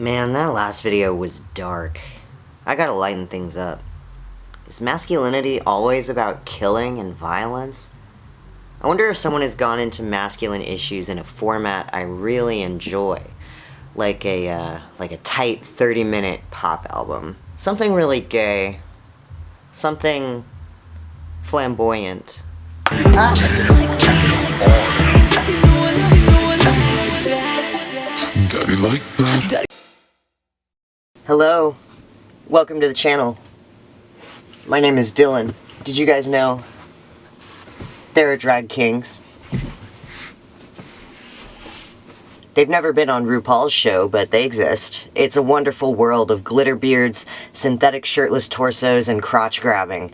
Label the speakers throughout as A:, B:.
A: Man, that last video was dark. I gotta lighten things up. Is masculinity always about killing and violence? I wonder if someone has gone into masculine issues in a format I really enjoy. Like a tight 30-minute pop album. Something really gay. Something flamboyant.
B: Daddy like that.
A: Hello, welcome to the channel. My name is Dylan. Did you guys know there are drag kings? They've never been on RuPaul's show, but they exist. It's a wonderful world of glitter beards, synthetic shirtless torsos, and crotch grabbing.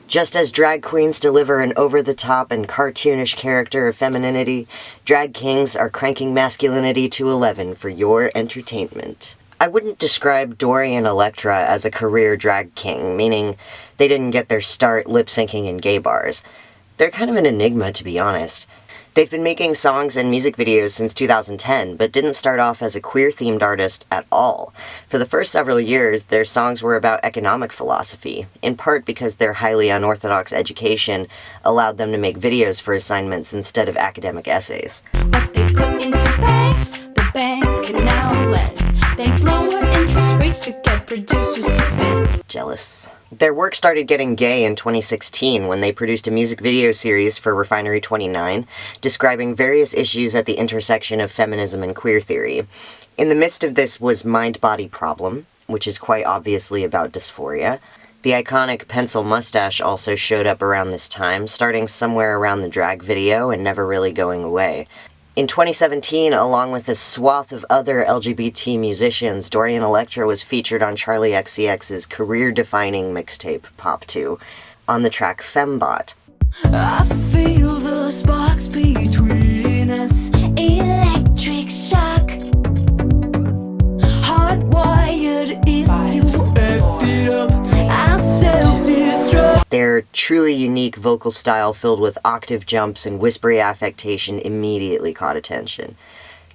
A: Just as drag queens deliver an over-the-top and cartoonish character of femininity, drag kings are cranking masculinity to 11 for your entertainment. I wouldn't describe Dorian Electra as a career drag king, meaning they didn't get their start lip-syncing in gay bars. They're kind of an enigma, to be honest. They've been making songs and music videos since 2010, but didn't start off as a queer-themed artist at all. For the first several years, their songs were about economic philosophy, in part because their highly unorthodox education allowed them to make videos for assignments instead of academic essays.
C: What they put into banks, the banks can now lend. Banks lower interest rates to get producers to spend.
A: Jealous. Their work started getting gay in 2016 when they produced a music video series for Refinery 29, describing various issues at the intersection of feminism and queer theory. In the midst of this was Mind Body Problem, which is quite obviously about dysphoria. The iconic pencil mustache also showed up around this time, starting somewhere around the drag video and never really going away. In 2017, along with a swath of other LGBT musicians, Dorian Electra was featured on Charli XCX's career-defining mixtape, Pop 2, on the track Fembot.
C: I feel the sparks between us, electric shock. Hardwired if you F it up, I self-destruct.
A: Their truly unique vocal style filled with octave jumps and whispery affectation immediately caught attention.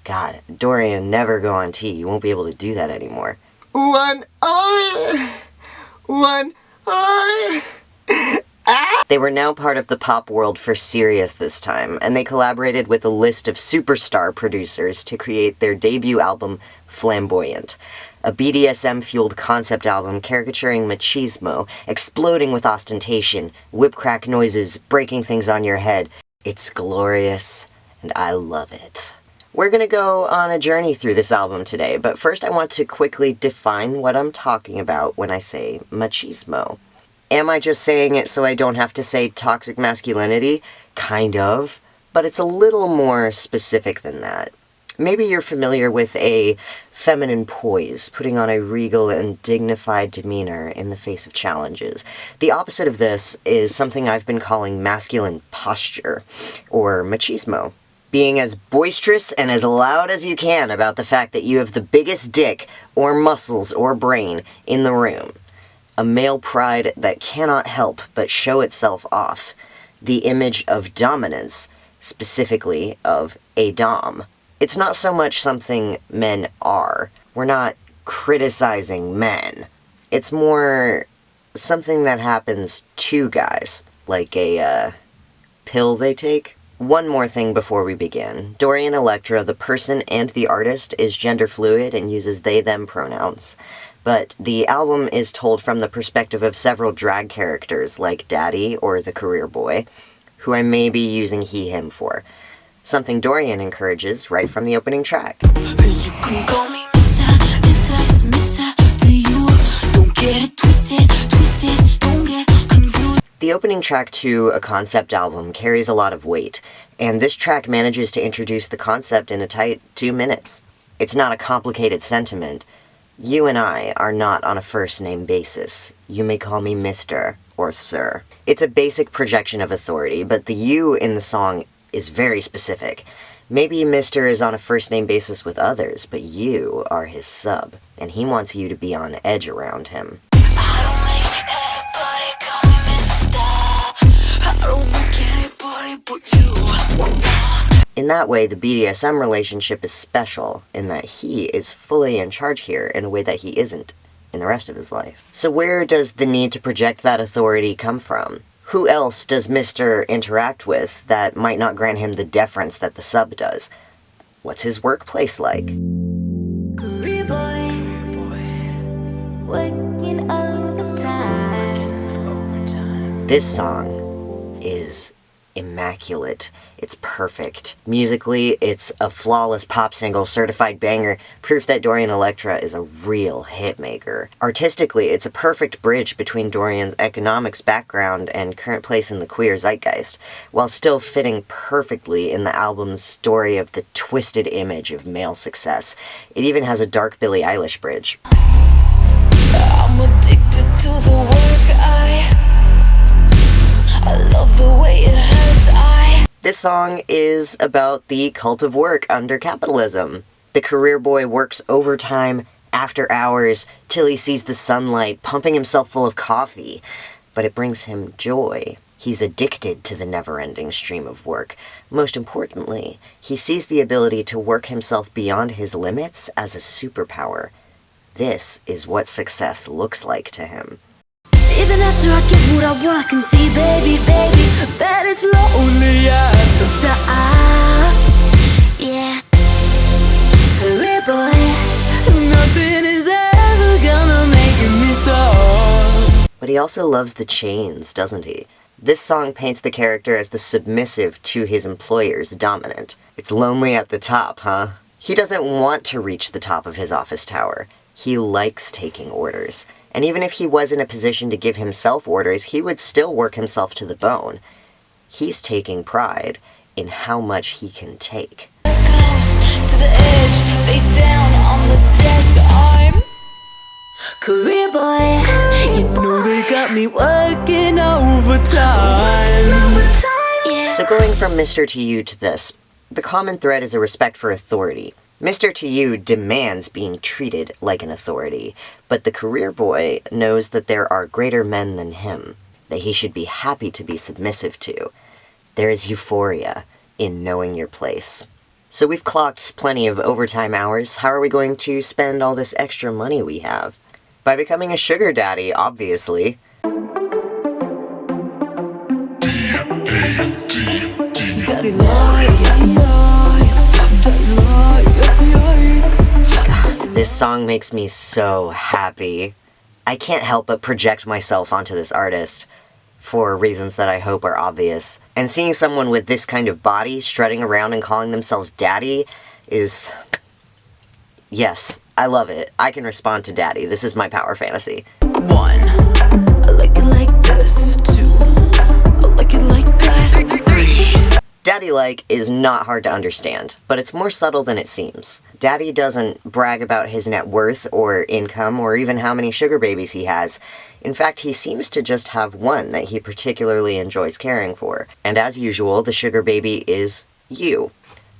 A: God, Dorian, never go on T. You won't be able to do that anymore. One eye! They were now part of the pop world for serious this time, and they collaborated with a list of superstar producers to create their debut album, Flamboyant. A BDSM-fueled concept album caricaturing machismo, exploding with ostentation, whip-crack noises, breaking things on your head. It's glorious, and I love it. We're gonna go on a journey through this album today, but first I want to quickly define what I'm talking about when I say machismo. Am I just saying it so I don't have to say toxic masculinity? Kind of, but it's a little more specific than that. Maybe you're familiar with a feminine poise, putting on a regal and dignified demeanor in the face of challenges. The opposite of this is something I've been calling masculine posture, or machismo. Being as boisterous and as loud as you can about the fact that you have the biggest dick, or muscles, or brain in the room. A male pride that cannot help but show itself off. The image of dominance, specifically of a dom. It's not so much something men are. We're not criticizing men. It's more something that happens to guys, like a pill they take. One more thing before we begin. Dorian Electra, the person and the artist, is gender fluid and uses they-them pronouns. But the album is told from the perspective of several drag characters, like Daddy or the Career Boy, who I may be using he-him for. Something Dorian encourages right from the opening track.
C: You can call me Mr. To you. Don't get it twisted, don't get confused.
A: The opening track to a concept album carries a lot of weight, and this track manages to introduce the concept in a tight 2 minutes. It's not a complicated sentiment. You and I are not on a first-name basis. You may call me Mr. or Sir. It's a basic projection of authority, but the you in the song is very specific. Maybe Mr. is on a first-name basis with others, but you are his sub, and he wants you to be on edge around him. In that way, the BDSM relationship is special in that he is fully in charge here in a way that he isn't in the rest of his life. So where does the need to project that authority come from? Who else does Mr. interact with that might not grant him the deference that the sub does? What's his workplace like?
C: Career boy, working overtime.
A: This song is immaculate. It's perfect. Musically, it's a flawless pop single, certified banger, proof that Dorian Electra is a real hitmaker. Artistically, it's a perfect bridge between Dorian's economics background and current place in the queer zeitgeist, while still fitting perfectly in the album's story of the twisted image of male success. It even has a dark Billie Eilish bridge.
C: I'm addicted to the work I love the way it hurts.
A: This song is about the cult of work under capitalism. The career boy works overtime, after hours, till he sees the sunlight, pumping himself full of coffee. But it brings him joy. He's addicted to the never-ending stream of work. Most importantly, he sees the ability to work himself beyond his limits as a superpower. This is what success looks like to him.
C: Even after I get what I want, I can see, baby, that it's lonely at the top. Yeah, career boy, nothing is ever gonna make me stop.
A: But he also loves the chains, doesn't he? This song paints the character as the submissive to his employer's dominant. It's lonely at the top, huh? He doesn't want to reach the top of his office tower. He likes taking orders. And even if he was in a position to give himself orders, he would still work himself to the bone. He's taking pride in how much he can take.
C: Close to the edge, face down on the desk. I'm career boy. You know they got me working overtime. Yeah.
A: So going from Mr. to You to this, the common thread is a respect for authority. Mr. to You demands being treated like an authority, but the career boy knows that there are greater men than him, that he should be happy to be submissive to. There is euphoria in knowing your place. So we've clocked plenty of overtime hours. How are we going to spend all this extra money we have? By becoming a sugar daddy, obviously.
C: Daddy
A: This song makes me so happy. I can't help but project myself onto this artist for reasons that I hope are obvious. And seeing someone with this kind of body strutting around and calling themselves daddy is... yes, I love it. I can respond to daddy. This is my power fantasy.
C: 1, I like it like this. 2, I like it like that. 3.
A: Daddy-like is not hard to understand, but it's more subtle than it seems. Daddy doesn't brag about his net worth or income or even how many sugar babies he has. In fact, he seems to just have one that he particularly enjoys caring for. And as usual, the sugar baby is you,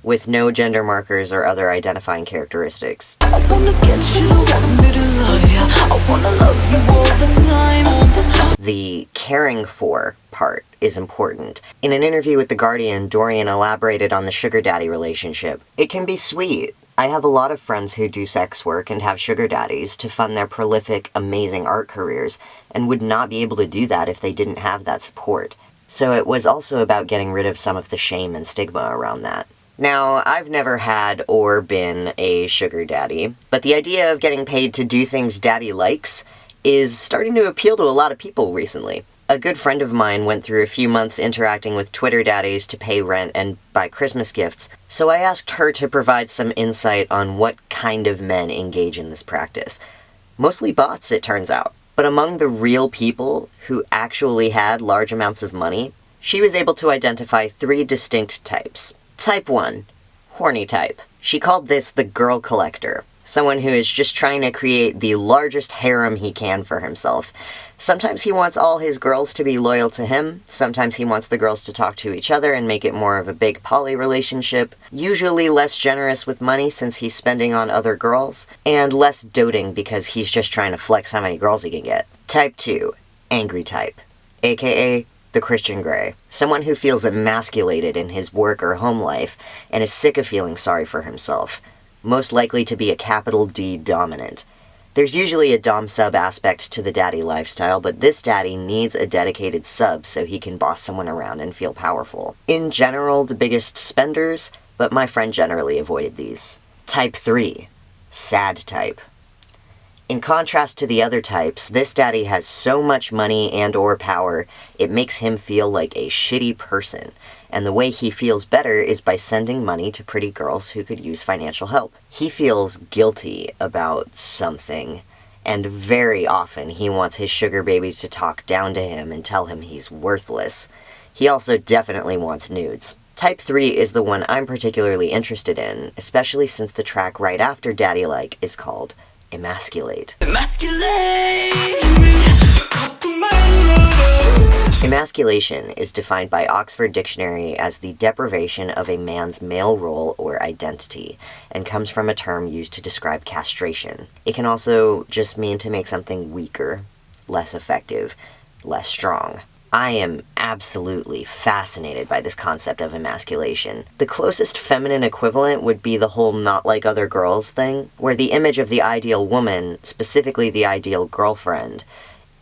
A: with no gender markers or other identifying characteristics.
C: I wanna get you to want me to love you. I wanna love you all the time, all the time.
A: The caring for part is important. In an interview with The Guardian, Dorian elaborated on the sugar daddy relationship. It can be sweet. I have a lot of friends who do sex work and have sugar daddies to fund their prolific, amazing art careers, and would not be able to do that if they didn't have that support. So it was also about getting rid of some of the shame and stigma around that. Now, I've never had or been a sugar daddy, but the idea of getting paid to do things daddy likes is starting to appeal to a lot of people recently. A good friend of mine went through a few months interacting with Twitter daddies to pay rent and buy Christmas gifts, so I asked her to provide some insight on what kind of men engage in this practice. Mostly bots, it turns out. But among the real people who actually had large amounts of money, she was able to identify 3 distinct types. Type 1, horny type. She called this the girl collector, someone who is just trying to create the largest harem he can for himself. Sometimes he wants all his girls to be loyal to him, sometimes he wants the girls to talk to each other and make it more of a big poly relationship, usually less generous with money since he's spending on other girls, and less doting because he's just trying to flex how many girls he can get. Type 2, angry type, aka the Christian Grey, someone who feels emasculated in his work or home life and is sick of feeling sorry for himself, most likely to be a capital D dominant. There's usually a dom-sub aspect to the daddy lifestyle, but this daddy needs a dedicated sub so he can boss someone around and feel powerful. In general, the biggest spenders, but my friend generally avoided these. Type 3. Sad type. In contrast to the other types, this daddy has so much money and or power, it makes him feel like a shitty person. And the way he feels better is by sending money to pretty girls who could use financial help. He feels guilty about something, and very often he wants his sugar babies to talk down to him and tell him he's worthless. He also definitely wants nudes. Type 3 is the one I'm particularly interested in, especially since the track right after Daddy Like is called Emasculate. Emasculation is defined by Oxford Dictionary as the deprivation of a man's male role or identity, and comes from a term used to describe castration. It can also just mean to make something weaker, less effective, less strong. I am absolutely fascinated by this concept of emasculation. The closest feminine equivalent would be the whole not like other girls thing, where the image of the ideal woman, specifically the ideal girlfriend,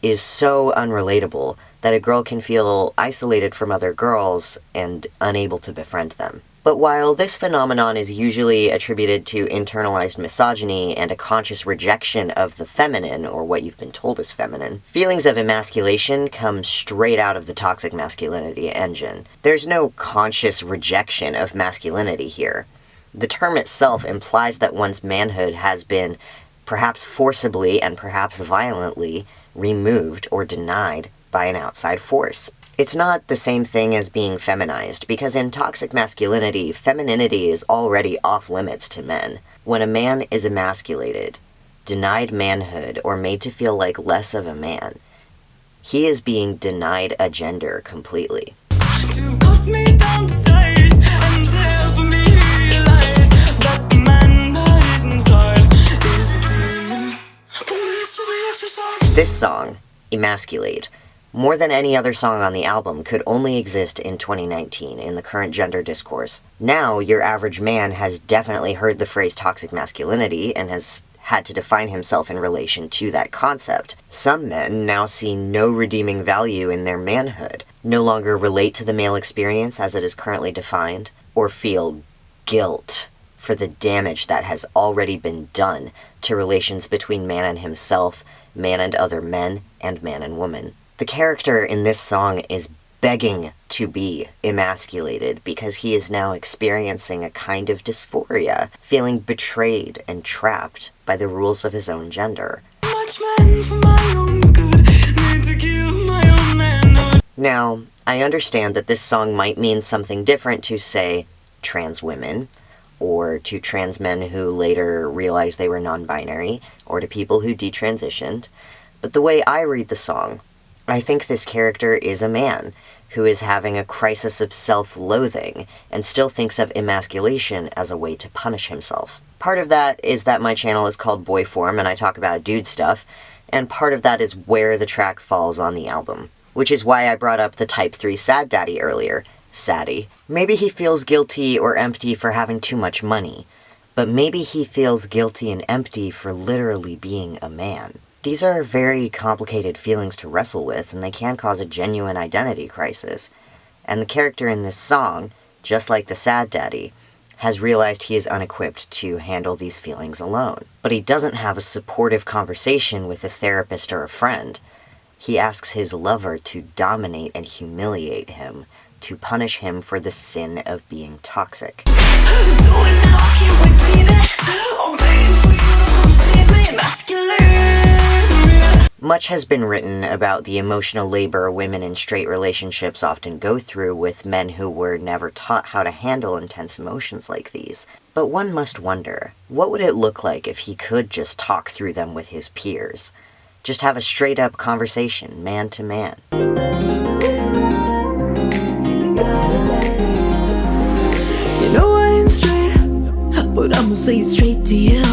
A: is so unrelatable that a girl can feel isolated from other girls and unable to befriend them. But while this phenomenon is usually attributed to internalized misogyny and a conscious rejection of the feminine, or what you've been told is feminine, feelings of emasculation come straight out of the toxic masculinity engine. There's no conscious rejection of masculinity here. The term itself implies that one's manhood has been, perhaps forcibly and perhaps violently, removed or denied by an outside force. It's not the same thing as being feminized, because in toxic masculinity, femininity is already off limits to men. When a man is emasculated, denied manhood, or made to feel like less of a man, he is being denied a gender completely. This song, Emasculate, more than any other song on the album, could only exist in 2019 in the current gender discourse. Now, your average man has definitely heard the phrase toxic masculinity and has had to define himself in relation to that concept. Some men now see no redeeming value in their manhood, no longer relate to the male experience as it is currently defined, or feel guilt for the damage that has already been done to relations between man and himself, man and other men, and man and woman. The character in this song is begging to be emasculated because he is now experiencing a kind of dysphoria, feeling betrayed and trapped by the rules of his own gender. Now, I understand that this song might mean something different to, say, trans women, or to trans men who later realized they were non-binary, or to people who detransitioned, but the way I read the song, I think this character is a man who is having a crisis of self-loathing and still thinks of emasculation as a way to punish himself. Part of that is that my channel is called Boyform and I talk about dude stuff, and part of that is where the track falls on the album, which is why I brought up the Type 3 sad daddy earlier, Saddy. Maybe he feels guilty or empty for having too much money, but maybe he feels guilty and empty for literally being a man. These are very complicated feelings to wrestle with, and they can cause a genuine identity crisis. And the character in this song, just like the sad daddy, has realized he is unequipped to handle these feelings alone. But he doesn't have a supportive conversation with a therapist or a friend. He asks his lover to dominate and humiliate him, to punish him for the sin of being toxic. Much has been written about the emotional labor women in straight relationships often go through with men who were never taught how to handle intense emotions like these. But one must wonder, what would it look like if he could just talk through them with his peers? Just have a straight-up conversation, man to man.
C: You know I ain't straight, but I'ma say it straight to you.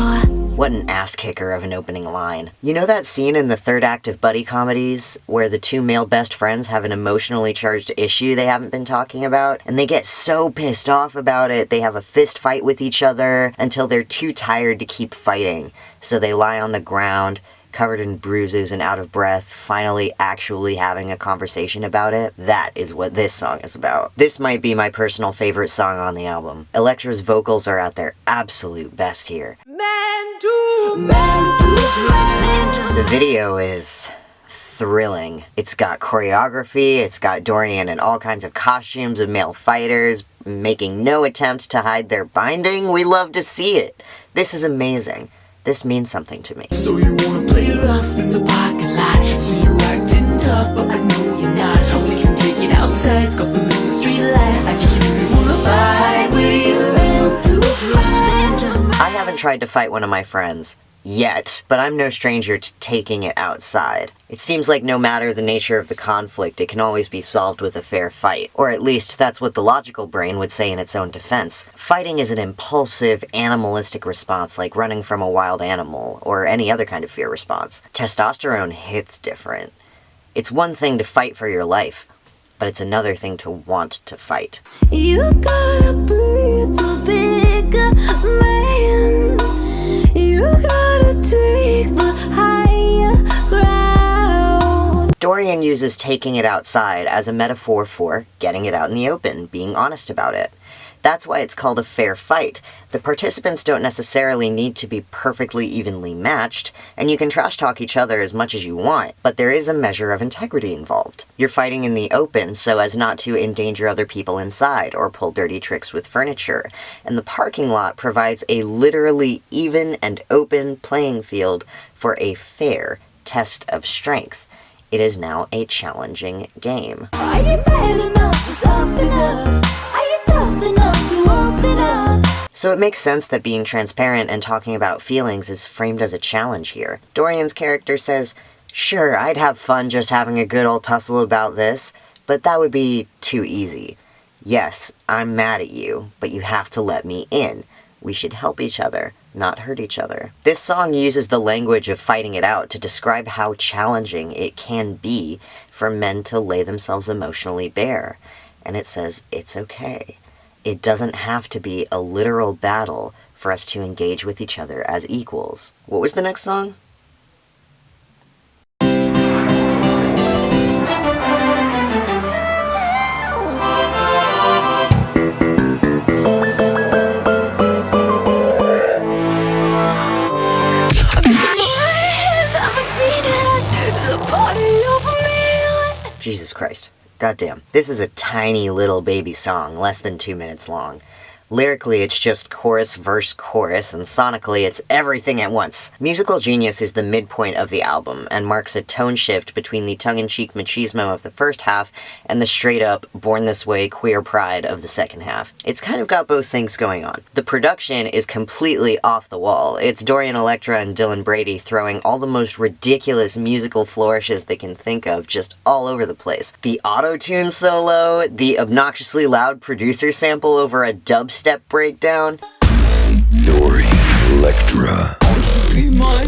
A: What an ass kicker of an opening line. You know that scene in the third act of buddy comedies where the two male best friends have an emotionally charged issue they haven't been talking about, and they get so pissed off about it they have a fist fight with each other until they're too tired to keep fighting, so they lie on the ground, covered in bruises and out of breath, finally actually having a conversation about it? That is what this song is about. This might be my personal favorite song on the album. Elektra's vocals are at their absolute best here. The video is thrilling. It's got choreography, it's got Dorian in all kinds of costumes of male fighters, making no attempt to hide their binding. We love to see it. This is amazing. This means something to me.
C: So you wanna play rough in the parking lot? See you acting tough, but I know you're not. We can take it outside, scuffle in the street light. I just really wanna fight with you.
A: I haven't tried to fight one of my friends yet, but I'm no stranger to taking it outside. It seems like no matter the nature of the conflict, it can always be solved with a fair fight. Or at least, that's what the logical brain would say in its own defense. Fighting is an impulsive, animalistic response like running from a wild animal, or any other kind of fear response. Testosterone hits different. It's one thing to fight for your life, but it's another thing to want to fight.
C: You gotta breathe a bigger man. You gotta take the higher ground.
A: Dorian uses taking it outside as a metaphor for getting it out in the open, being honest about it. That's why it's called a fair fight. The participants don't necessarily need to be perfectly evenly matched, and you can trash talk each other as much as you want, but there is a measure of integrity involved. You're fighting in the open so as not to endanger other people inside or pull dirty tricks with furniture, and the parking lot provides a literally even and open playing field for a fair test of strength. It is now a challenging game.
C: Are you man enough to soften up? Are you tough enough to open up?
A: So it makes sense that being transparent and talking about feelings is framed as a challenge here. Dorian's character says, sure, I'd have fun just having a good old tussle about this, but that would be too easy. Yes, I'm mad at you, but you have to let me in. We should help each other, not hurt each other. This song uses the language of fighting it out to describe how challenging it can be for men to lay themselves emotionally bare. And it says it's okay. It doesn't have to be a literal battle for us to engage with each other as equals. What was the next song? Jesus Christ. Goddamn. This is a tiny little baby song, less than 2 minutes long. Lyrically, it's just chorus, verse, chorus, and sonically, it's everything at once. Musical Genius is the midpoint of the album, and marks a tone shift between the tongue-in-cheek machismo of the first half and the straight-up, born this way queer pride of the second half. It's kind of got both things going on. The production is completely off the wall. It's Dorian Electra and Dylan Brady throwing all the most ridiculous musical flourishes they can think of just all over the place. The auto-tune solo, the obnoxiously loud producer sample over a dubstep breakdown.
B: Dorian Elektra.
C: Be my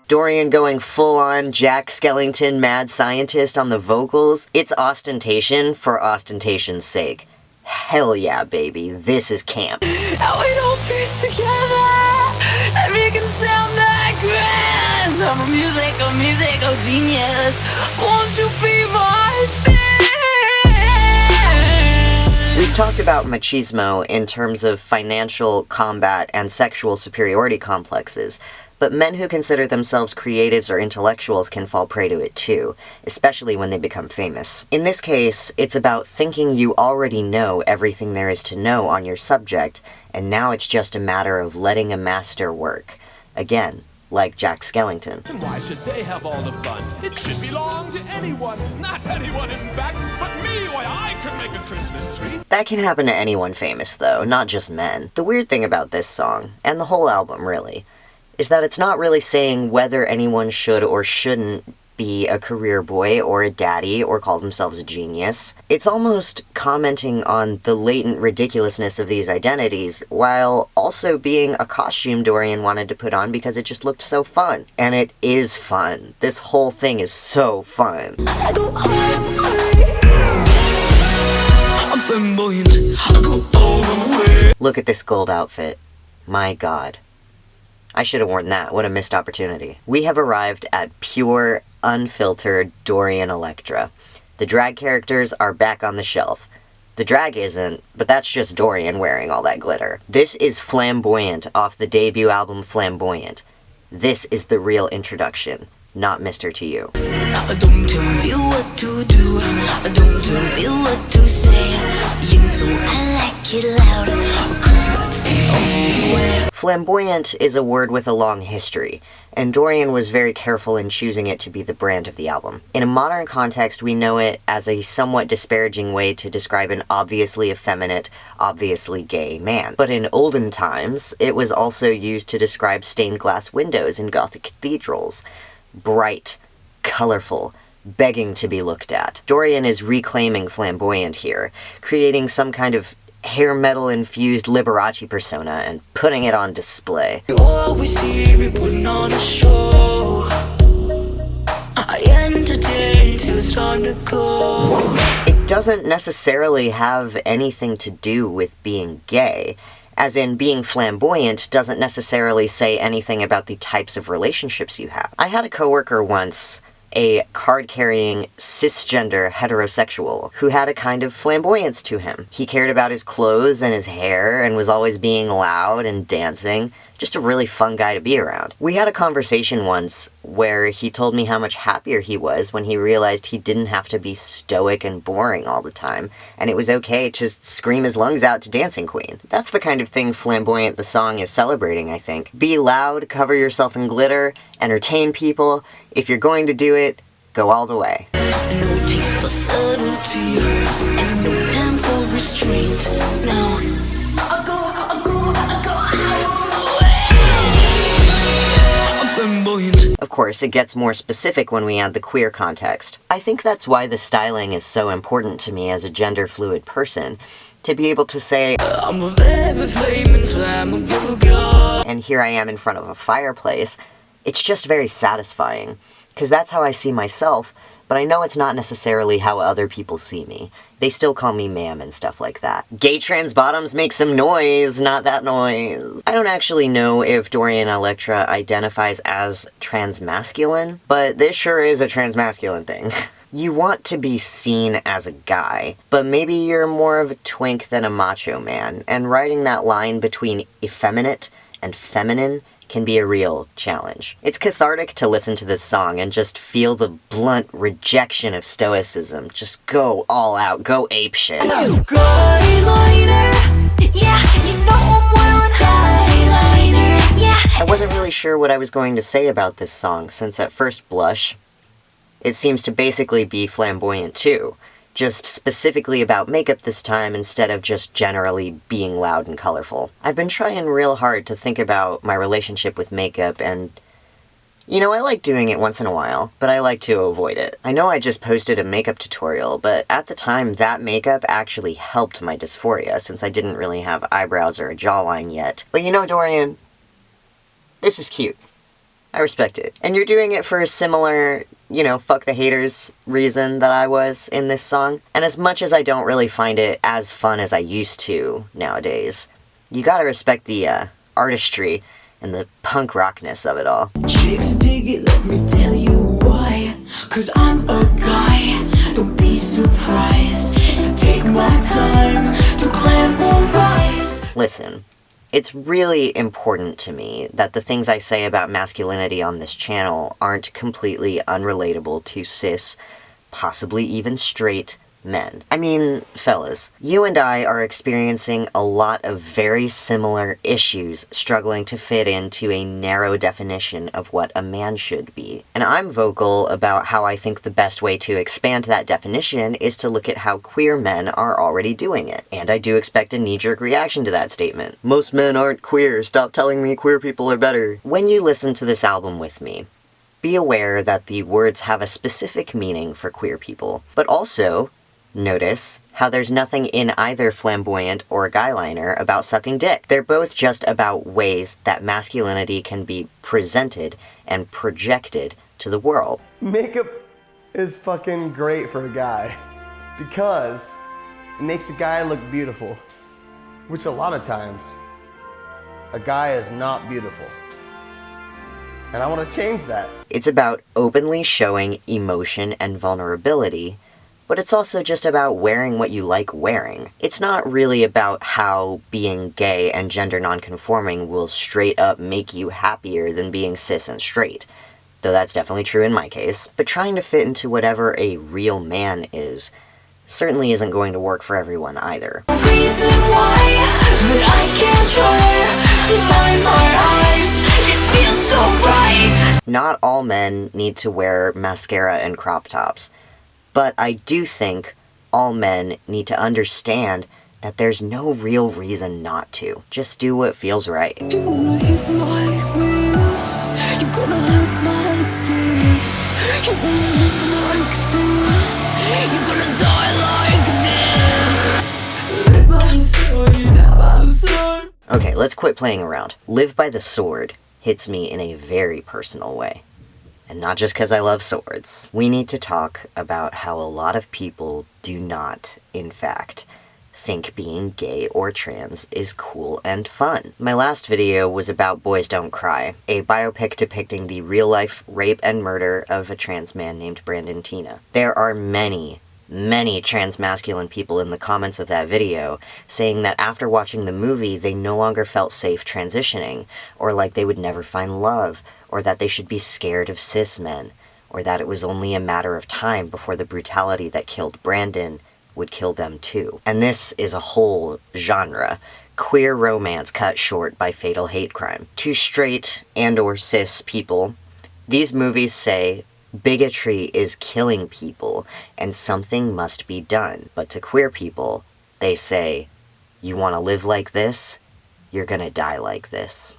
A: Dorian going full-on Jack Skellington mad scientist on the vocals. It's ostentation for ostentation's sake. Hell yeah, baby. This is camp.
C: How we don't piece together and we can sound that grand. I'm a musical genius. Won't you be my fan?
A: We've talked about machismo in terms of financial, combat, and sexual superiority complexes, but men who consider themselves creatives or intellectuals can fall prey to it too, especially when they become famous. In this case, it's about thinking you already know everything there is to know on your subject, and now it's just a matter of letting a master work. Again, like Jack Skellington.
D: And why should they have all the fun? It should belong to anyone. Not anyone, in fact, but me. Why, I could make a Christmas tree.
A: That can happen to anyone famous, though, not just men. The weird thing about this song, and the whole album, really, is that it's not really saying whether anyone should or shouldn't be a career boy or a daddy or call themselves a genius. It's almost commenting on the latent ridiculousness of these identities, while also being a costume Dorian wanted to put on because it just looked so fun. And it is fun. This whole thing is so fun.
C: I go hard. I'm flamboyant. I go all the way.
A: Look at this gold outfit. My god. I should have worn that. What a missed opportunity. We have arrived at pure, unfiltered Dorian Electra. The drag characters are back on the shelf. The drag isn't, but that's just Dorian wearing all that glitter. This is Flamboyant off the debut album Flamboyant. This is the real introduction, not Mr. To You.
C: Don't tell me what to do. Don't tell me what to say. You know I like it loud, 'cause that's the only way.
A: Flamboyant is a word with a long history, and Dorian was very careful in choosing it to be the brand of the album. In a modern context, we know it as a somewhat disparaging way to describe an obviously effeminate, obviously gay man. But in olden times, it was also used to describe stained glass windows in Gothic cathedrals. Bright, colorful, begging to be looked at. Dorian is reclaiming flamboyant here, creating some kind of hair metal infused Liberace persona and putting it on display.
C: You always see me putting on a show. I entertain till it's time to go.
A: It doesn't necessarily have anything to do with being gay, as in being flamboyant doesn't necessarily say anything about the types of relationships you have. I had a coworker once, a card-carrying, cisgender heterosexual, who had a kind of flamboyance to him. He cared about his clothes and his hair, and was always being loud and dancing. Just a really fun guy to be around. We had a conversation once where he told me how much happier he was when he realized he didn't have to be stoic and boring all the time, and it was okay to scream his lungs out to Dancing Queen. That's the kind of thing Flamboyant the song is celebrating, I think. Be loud, cover yourself in glitter, entertain people. If you're going to do it, go all the way.
C: No taste for subtlety, and no time for restraint. No, I go all the way. I'm flamboyant.
A: Of course, it gets more specific when we add the queer context. I think that's why the styling is so important to me as a gender-fluid person. To be able to say,
C: I'm a very flaming flammable guy.
A: And here I am in front of a fireplace, it's just very satisfying. Because that's how I see myself, but I know it's not necessarily how other people see me. They still call me ma'am and stuff like that. Gay trans bottoms make some noise, not that noise. I don't actually know if Dorian Electra identifies as transmasculine, but this sure is a transmasculine thing. You want to be seen as a guy, but maybe you're more of a twink than a macho man, and writing that line between effeminate and feminine can be a real challenge. It's cathartic to listen to this song and just feel the blunt rejection of stoicism. Just go all out, go apeshit.
C: Guyliner, yeah, you know I'm wearing Guyliner, yeah.
A: I wasn't really sure what I was going to say about this song, since at first blush, it seems to basically be flamboyant too. Just specifically about makeup this time instead of just generally being loud and colorful. I've been trying real hard to think about my relationship with makeup, and you know, I like doing it once in a while, but I like to avoid it. I know I just posted a makeup tutorial, but at the time that makeup actually helped my dysphoria since I didn't really have eyebrows or a jawline yet. But you know, Dorian, this is cute. I respect it. And you're doing it for a similar, you know, fuck the haters reason that I was in this song. And as much as I don't really find it as fun as I used to nowadays, you gotta respect the artistry and the punk rockness of it all.
C: Chicks dig it, let me tell you why. 'Cause I'm a guy, don't be surprised if I take my time to glamorize.
A: Listen. It's really important to me that the things I say about masculinity on this channel aren't completely unrelatable to cis, possibly even straight, men. I mean, fellas, you and I are experiencing a lot of very similar issues struggling to fit into a narrow definition of what a man should be. And I'm vocal about how I think the best way to expand that definition is to look at how queer men are already doing it. And I do expect a knee-jerk reaction to that statement. Most men aren't queer, stop telling me queer people are better. When you listen to this album with me, be aware that the words have a specific meaning for queer people, but also notice how there's nothing in either Flamboyant or Guyliner about sucking dick. They're both just about ways that masculinity can be presented and projected to the world.
E: Makeup is fucking great for a guy because it makes a guy look beautiful, which a lot of times a guy is not beautiful. And I want to change that.
A: It's about openly showing emotion and vulnerability, but it's also just about wearing what you like wearing. It's not really about how being gay and gender nonconforming will straight up make you happier than being cis and straight, though that's definitely true in my case. But trying to fit into whatever a real man is certainly isn't going to work for everyone either.
C: Reason why that I can't try to find my eyes. It feels so right.
A: Not all men need to wear mascara and crop tops. But I do think all men need to understand that there's no real reason not to. Just do what feels right.
C: You wanna hit like this. You gonna hurt like this. You wanna live like this. You're gonna die like this. Live by the sword, you die by the sword.
A: Okay, let's quit playing around. Live by the sword hits me in a very personal way. And not just because I love swords. We need to talk about how a lot of people do not, in fact, think being gay or trans is cool and fun. My last video was about Boys Don't Cry, a biopic depicting the real-life rape and murder of a trans man named Brandon Teena. There are many transmasculine people in the comments of that video saying that after watching the movie they no longer felt safe transitioning, or like they would never find love, or that they should be scared of cis men, or that it was only a matter of time before the brutality that killed Brandon would kill them too. And this is a whole genre. Queer romance cut short by fatal hate crime. To straight and or cis people, these movies say bigotry is killing people and something must be done. But to queer people, they say, you want to live like this? You're gonna die like this.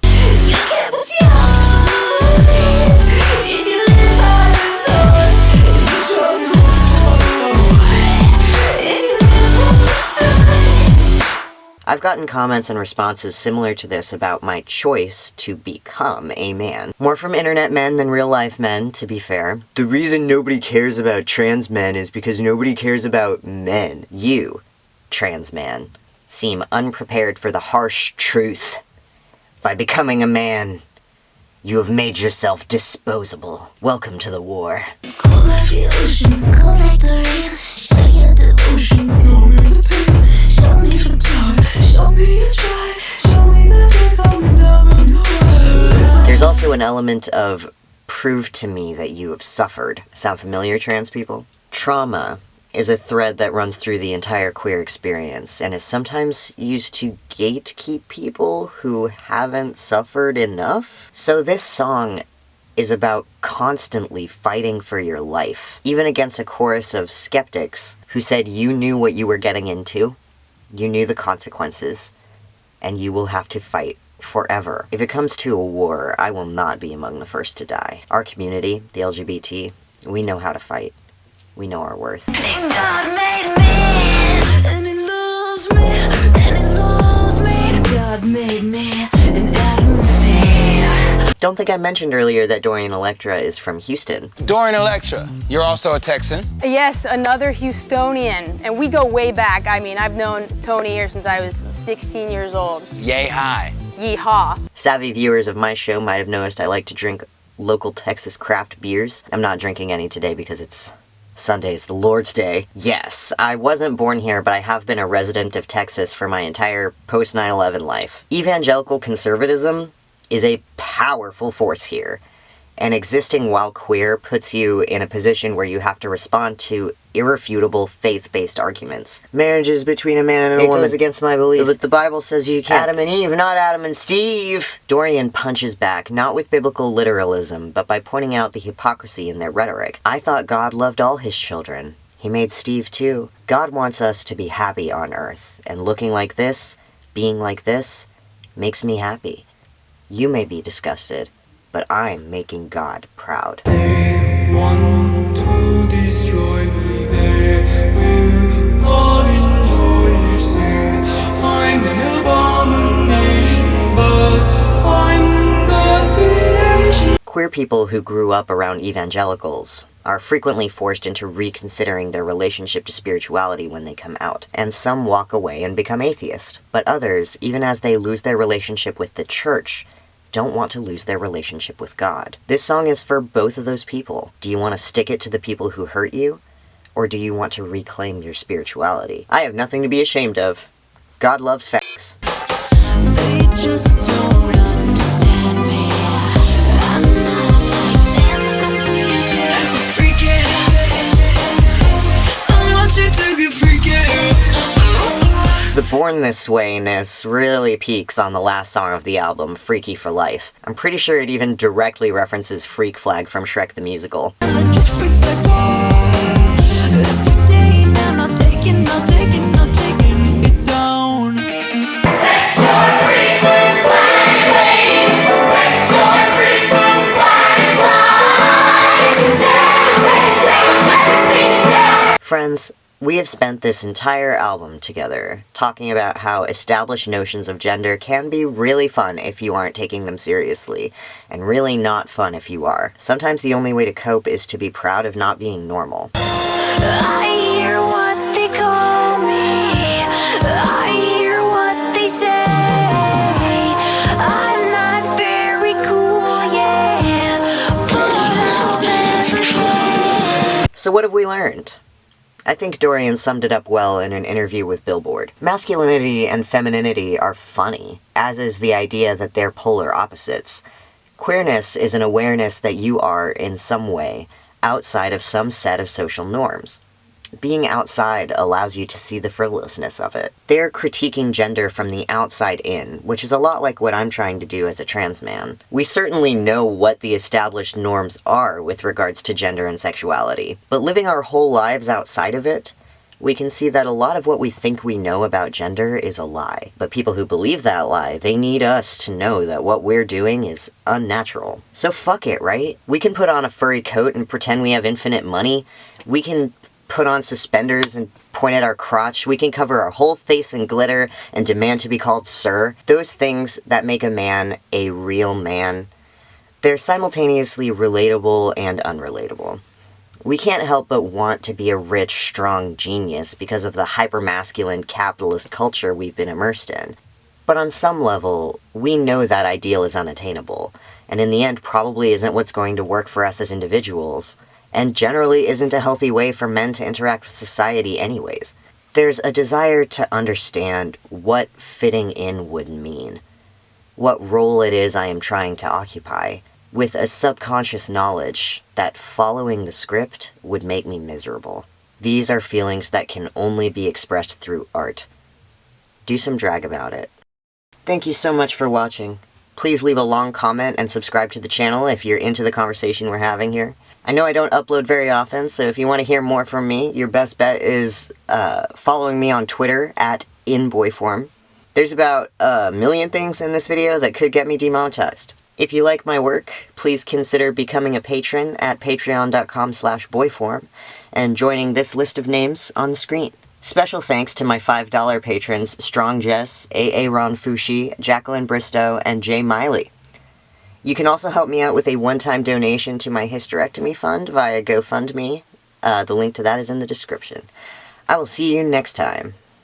A: I've gotten comments and responses similar to this about my choice to become a man. More from internet men than real life men, to be fair. The reason nobody cares about trans men is because nobody cares about men. You, trans man, seem unprepared for the harsh truth. By becoming a man, you have made yourself disposable. Welcome to the war.
C: Cold like the ocean, cold like the rain. Show you devotion, show me the pain. Show me the power, show me you try. Show me the things coming down from nowhere.
A: There's also an element of prove to me that you have suffered. Sound familiar, trans people? Trauma is a thread that runs through the entire queer experience and is sometimes used to gatekeep people who haven't suffered enough. So this song is about constantly fighting for your life, even against a chorus of skeptics who said you knew what you were getting into, you knew the consequences, and you will have to fight forever. If it comes to a war, I will not be among the first to die. Our community, the LGBT, we know how to fight. We know our worth.
C: And God made me, and He loves me, and He loves me. God made me, and Adam and Steve.
A: Don't think I mentioned earlier that Dorian Electra is from Houston.
F: Dorian Electra, you're also a Texan?
G: Yes, another Houstonian, and we go way back. I mean, I've known Tony here since I was 16 years old.
F: Yay high.
G: Yeehaw.
A: Savvy viewers of my show might have noticed I like to drink local Texas craft beers. I'm not drinking any today because it's Sunday's the Lord's Day. Yes, I wasn't born here, but I have been a resident of Texas for my entire post-9/11 life. Evangelical conservatism is a powerful force here, and existing while queer puts you in a position where you have to respond to irrefutable faith-based arguments. Marriage is between a man and a woman. It goes against my beliefs. But the Bible says you can't. Adam and Eve, not Adam and Steve! Dorian punches back, not with biblical literalism, but by pointing out the hypocrisy in their rhetoric. I thought God loved all his children. He made Steve too. God wants us to be happy on Earth, and looking like this, being like this, makes me happy. You may be disgusted, but I'm making God proud.
H: They want to destroy me, they will all enjoy sin. I'm an abomination, but I'm God's creation.
A: Queer people who grew up around evangelicals are frequently forced into reconsidering their relationship to spirituality when they come out, and some walk away and become atheist. But others, even as they lose their relationship with the church, don't want to lose their relationship with God. This song is for both of those people. Do you want to stick it to the people who hurt you, or do you want to reclaim your spirituality? I have nothing to be ashamed of. God loves facts.
C: They just don't understand me. I'm not like them, I'm freaking. I want you to be freaking.
A: The Born This Way-ness really peaks on the last song of the album, Freaky for Life. I'm pretty sure it even directly references Freak Flag from Shrek the Musical.
C: Let your freak flag fall. Every day now, not taking it down.
A: Friends, we have spent this entire album together, talking about how established notions of gender can be really fun if you aren't taking them seriously, and really not fun if you are. Sometimes the only way to cope is to be proud of not being normal.
C: I hear what they call me. I hear what they say. I'm not very cool, yeah, but I'll never fall.
A: So what have we learned? I think Dorian summed it up well in an interview with Billboard. Masculinity and femininity are funny, as is the idea that they're polar opposites. Queerness is an awareness that you are, in some way, outside of some set of social norms. Being outside allows you to see the frivolousness of it. They're critiquing gender from the outside in, which is a lot like what I'm trying to do as a trans man. We certainly know what the established norms are with regards to gender and sexuality, but living our whole lives outside of it, we can see that a lot of what we think we know about gender is a lie. But people who believe that lie, they need us to know that what we're doing is unnatural. So fuck it, right? We can put on a furry coat and pretend we have infinite money. We can put on suspenders and point at our crotch. We can cover our whole face in glitter and demand to be called sir. Those things that make a man a real man, they're simultaneously relatable and unrelatable. We can't help but want to be a rich, strong genius because of the hypermasculine capitalist culture we've been immersed in. But on some level, we know that ideal is unattainable, and in the end probably isn't what's going to work for us as individuals, and generally isn't a healthy way for men to interact with society anyways. There's a desire to understand what fitting in would mean, what role it is I am trying to occupy, with a subconscious knowledge that following the script would make me miserable. These are feelings that can only be expressed through art. Do some drag about it. Thank you so much for watching. Please leave a long comment and subscribe to the channel if you're into the conversation we're having here. I know I don't upload very often, so if you want to hear more from me, your best bet is following me on Twitter @inboyform. There's about 1 million things in this video that could get me demonetized. If you like my work, please consider becoming a patron at patreon.com/boyform and joining this list of names on the screen. Special thanks to my $5 patrons Strong Jess, A.A. Ron Fushi, Jacqueline Bristow, and Jay Miley. You can also help me out with a one-time donation to my hysterectomy fund via GoFundMe. The link to that is in the description. I will see you next time.